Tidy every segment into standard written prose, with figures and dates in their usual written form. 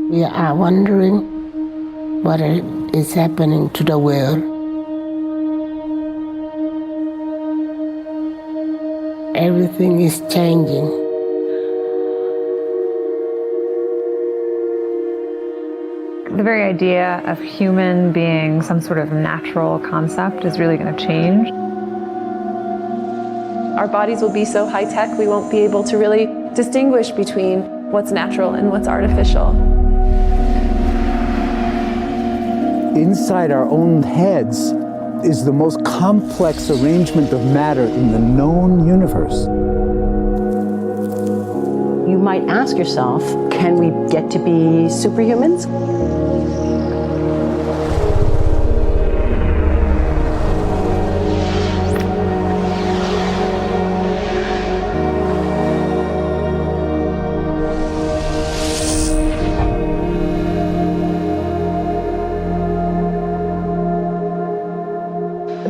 We are wondering what is happening to the world. Everything is changing. The very idea of human being some sort of natural concept is really going to change. Our bodies will be so high-tech, we won't be able to really distinguish between what's natural and what's artificial. Inside our own heads is the most complex arrangement of matter in the known universe. You might ask yourself, can we get to be superhumans?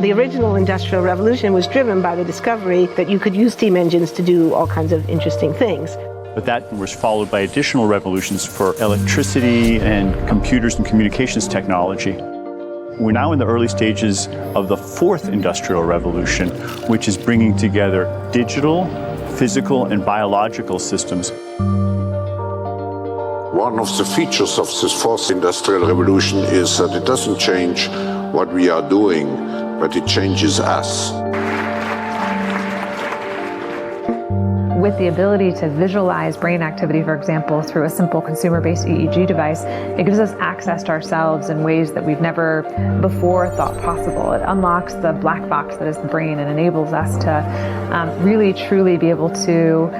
The original Industrial Revolution was driven by the discovery that you could use steam engines to do all kinds of interesting things. But that was followed by additional revolutions for electricity and computers and communications technology. We're now in the early stages of the fourth Industrial Revolution, which is bringing together digital, physical, and biological systems. One of the features of this fourth Industrial Revolution is that it doesn't change what we are doing, but it changes us. With the ability to visualize brain activity, for example, through a simple consumer-based EEG device, it gives us access to ourselves in ways that we've never before thought possible. It unlocks the black box that is the brain and enables us to really, truly be able to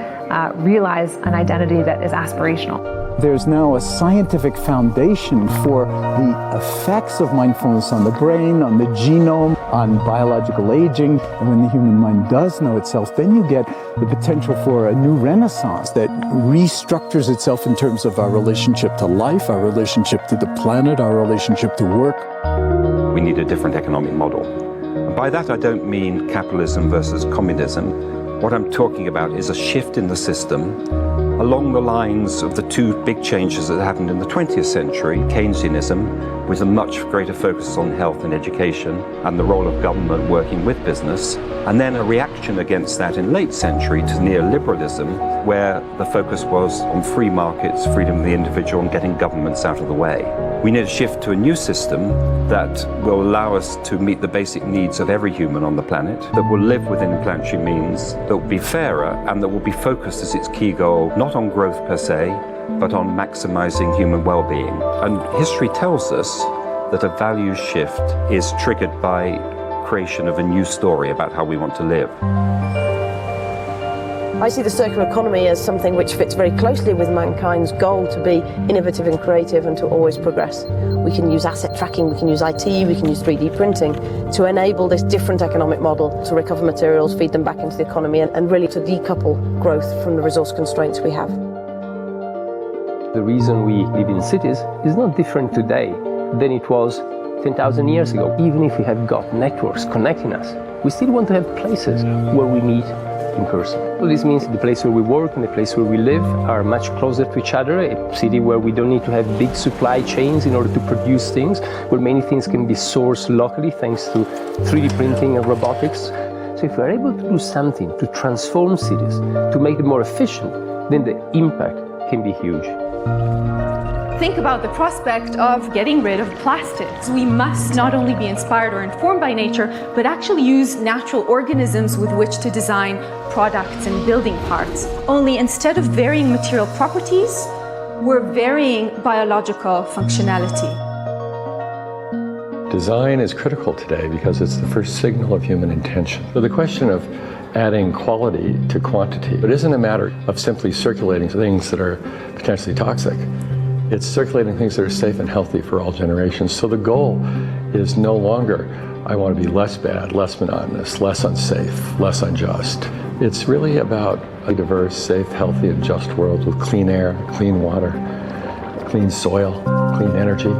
realize an identity that is aspirational. There's now a scientific foundation for the effects of mindfulness on the brain, on the genome, on biological aging. And when the human mind does know itself, then you get the potential for a new renaissance that restructures itself in terms of our relationship to life, our relationship to the planet, our relationship to work. We need a different economic model. And by that I don't mean capitalism versus communism. What I'm talking about is a shift in the system along the lines of the two big changes that happened in the 20th century, Keynesianism, with a much greater focus on health and education and the role of government working with business, and then a reaction against that in late century to neoliberalism, where the focus was on free markets, freedom of the individual, and getting governments out of the way. We need a shift to a new system that will allow us to meet the basic needs of every human on the planet, that will live within planetary means, that will be fairer, and that will be focused as its key goal, not on growth per se, but on maximizing human well-being. And history tells us that a values shift is triggered by creation of a new story about how we want to live. I see the circular economy as something which fits very closely with mankind's goal to be innovative and creative and to always progress. We can use asset tracking, we can use IT, we can use 3D printing to enable this different economic model to recover materials, feed them back into the economy, and really to decouple growth from the resource constraints we have. The reason we live in cities is not different today than it was 10,000 years ago. Even if we have got networks connecting us, we still want to have places where we meet in person. So this means the place where we work and the place where we live are much closer to each other, a city where we don't need to have big supply chains in order to produce things, where many things can be sourced locally thanks to 3D printing and robotics. So if we're able to do something to transform cities, to make them more efficient, then the impact can be huge. Think about the prospect of getting rid of plastics. We must not only be inspired or informed by nature, but actually use natural organisms with which to design products and building parts. Only instead of varying material properties, we're varying biological functionality. Design is critical today because it's the first signal of human intention. So the question of adding quality to quantity, it isn't a matter of simply circulating things that are potentially toxic. It's circulating things that are safe and healthy for all generations. So the goal is no longer, I want to be less bad, less monotonous, less unsafe, less unjust. It's really about a diverse, safe, healthy, and just world with clean air, clean water, clean soil, clean energy.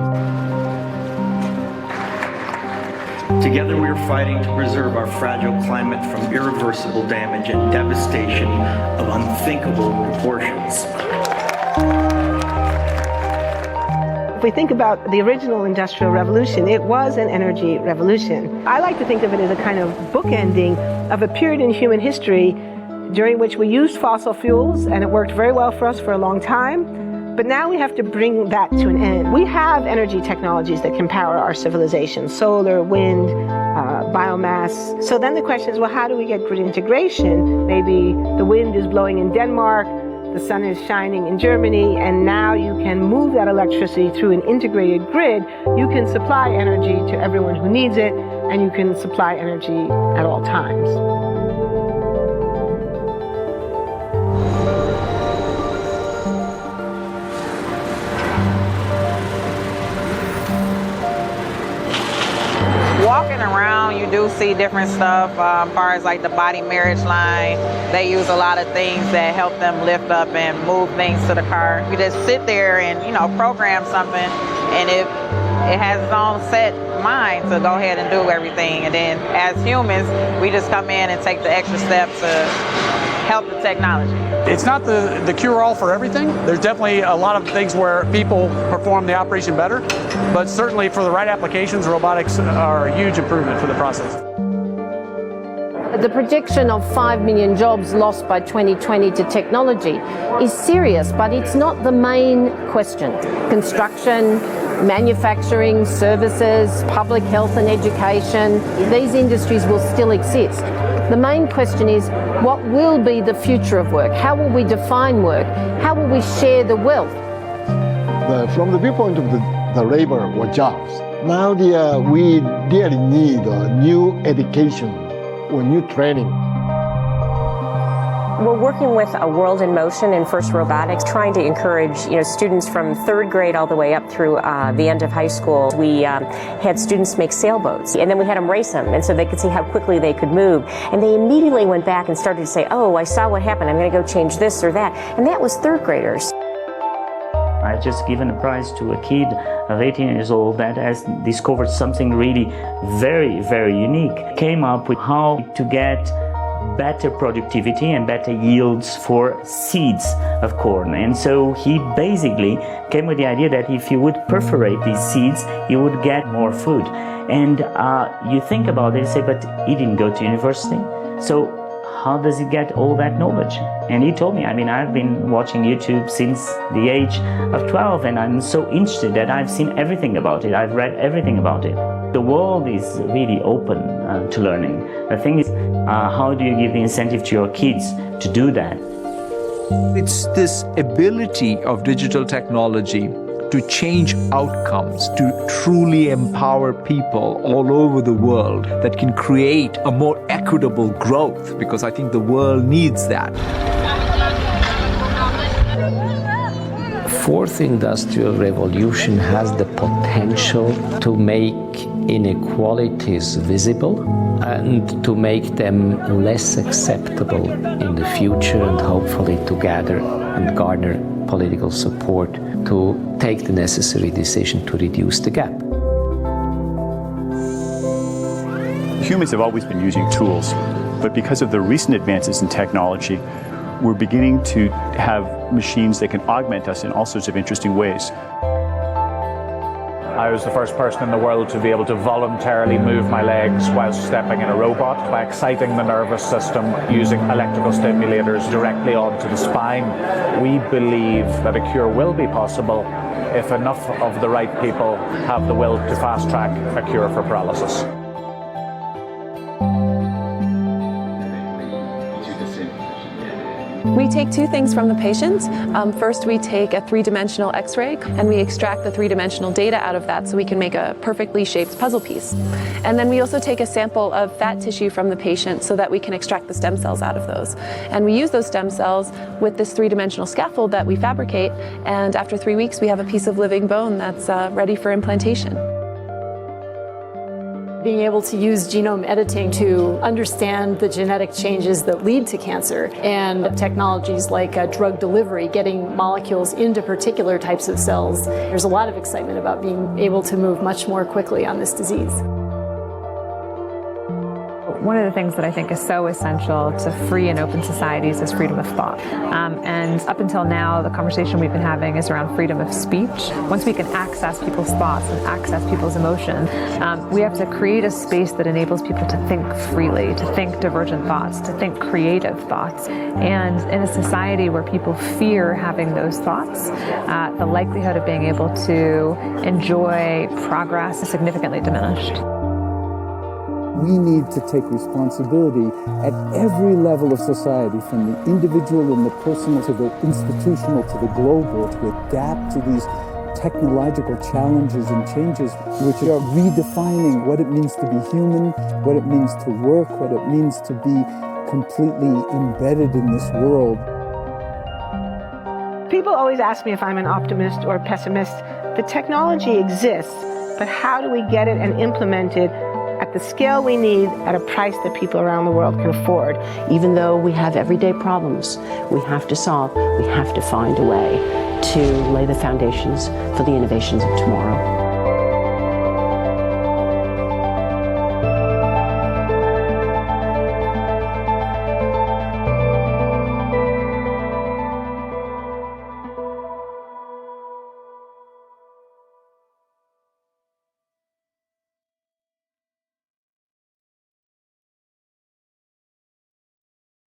Together we are fighting to preserve our fragile climate from irreversible damage and devastation of unthinkable proportions. If we think about the original Industrial Revolution, it was an energy revolution. I like to think of it as a kind of bookending of a period in human history during which we used fossil fuels, and it worked very well for us for a long time. But now we have to bring that to an end. We have energy technologies that can power our civilization: solar, wind, biomass. So then the question is, well, how do we get grid integration? Maybe the wind is blowing in Denmark, the sun is shining in Germany, and now you can move that electricity through an integrated grid. You can supply energy to everyone who needs it, and you can supply energy at all times. Walking around, you do see different stuff, as far as like the body marriage line. They use a lot of things that help them lift up and move things to the car. You just sit there and, you know, program something, and it has its own set mind to go ahead and do everything. And then as humans, we just come in and take the extra step to help the technology. It's not the cure-all for everything. There's definitely a lot of things where people perform the operation better, but certainly for the right applications, robotics are a huge improvement for the process. The prediction of 5 million jobs lost by 2020 to technology is serious, but it's not the main question. Construction, manufacturing, services, public health and education, these industries will still exist. The main question is, what will be the future of work? How will we define work? How will we share the wealth? From the viewpoint of the labor or jobs, now we really need new education or new training. We're working with a World in Motion and First Robotics, trying to encourage students from 3rd grade all the way up through the end of high school. We had students make sailboats, and then we had them race them, and so they could see how quickly they could move. And they immediately went back and started to say, oh, I saw what happened, I'm going to go change this or that. And that was 3rd graders. I just given a prize to a kid of 18 years old that has discovered something really very, very unique. Came up with how to get better productivity and better yields for seeds of corn. And so he basically came with the idea that if you would perforate these seeds, you would get more food. And you think about it and say, but he didn't go to university. So how does he get all that knowledge? And he told me, I mean, I've been watching YouTube since the age of 12, and I'm so interested that I've seen everything about it. I've read everything about it. The world is really open to learning. The thing is, how do you give the incentive to your kids to do that? It's this ability of digital technology to change outcomes, to truly empower people all over the world that can create a more equitable growth, because I think the world needs that. Fourth industrial revolution has the potential to make inequalities visible and to make them less acceptable in the future, and hopefully to gather and garner political support to take the necessary decision to reduce the gap. Humans have always been using tools, but because of the recent advances in technology, we're beginning to have machines that can augment us in all sorts of interesting ways. I was the first person in the world to be able to voluntarily move my legs while stepping in a robot by exciting the nervous system using electrical stimulators directly onto the spine. We believe that a cure will be possible if enough of the right people have the will to fast-track a cure for paralysis. We take two things from the patient. First, we take a three-dimensional X-ray and we extract the three-dimensional data out of that so we can make a perfectly shaped puzzle piece. And then we also take a sample of fat tissue from the patient so that we can extract the stem cells out of those. And we use those stem cells with this three-dimensional scaffold that we fabricate, and after 3 weeks we have a piece of living bone that's ready for implantation. Being able to use genome editing to understand the genetic changes that lead to cancer, and technologies like drug delivery, getting molecules into particular types of cells. There's a lot of excitement about being able to move much more quickly on this disease. One of the things that I think is so essential to free and open societies is freedom of thought. And up until now, the conversation we've been having is around freedom of speech. Once we can access people's thoughts and access people's emotion, we have to create a space that enables people to think freely, to think divergent thoughts, to think creative thoughts. And in a society where people fear having those thoughts, the likelihood of being able to enjoy progress is significantly diminished. We need to take responsibility at every level of society, from the individual and the personal to the institutional to the global, to adapt to these technological challenges and changes which are redefining what it means to be human, what it means to work, what it means to be completely embedded in this world. People always ask me if I'm an optimist or a pessimist. The technology exists, but how do we get it and implement it at the scale we need at a price that people around the world can afford? Even though we have everyday problems we have to solve, we have to find a way to lay the foundations for the innovations of tomorrow.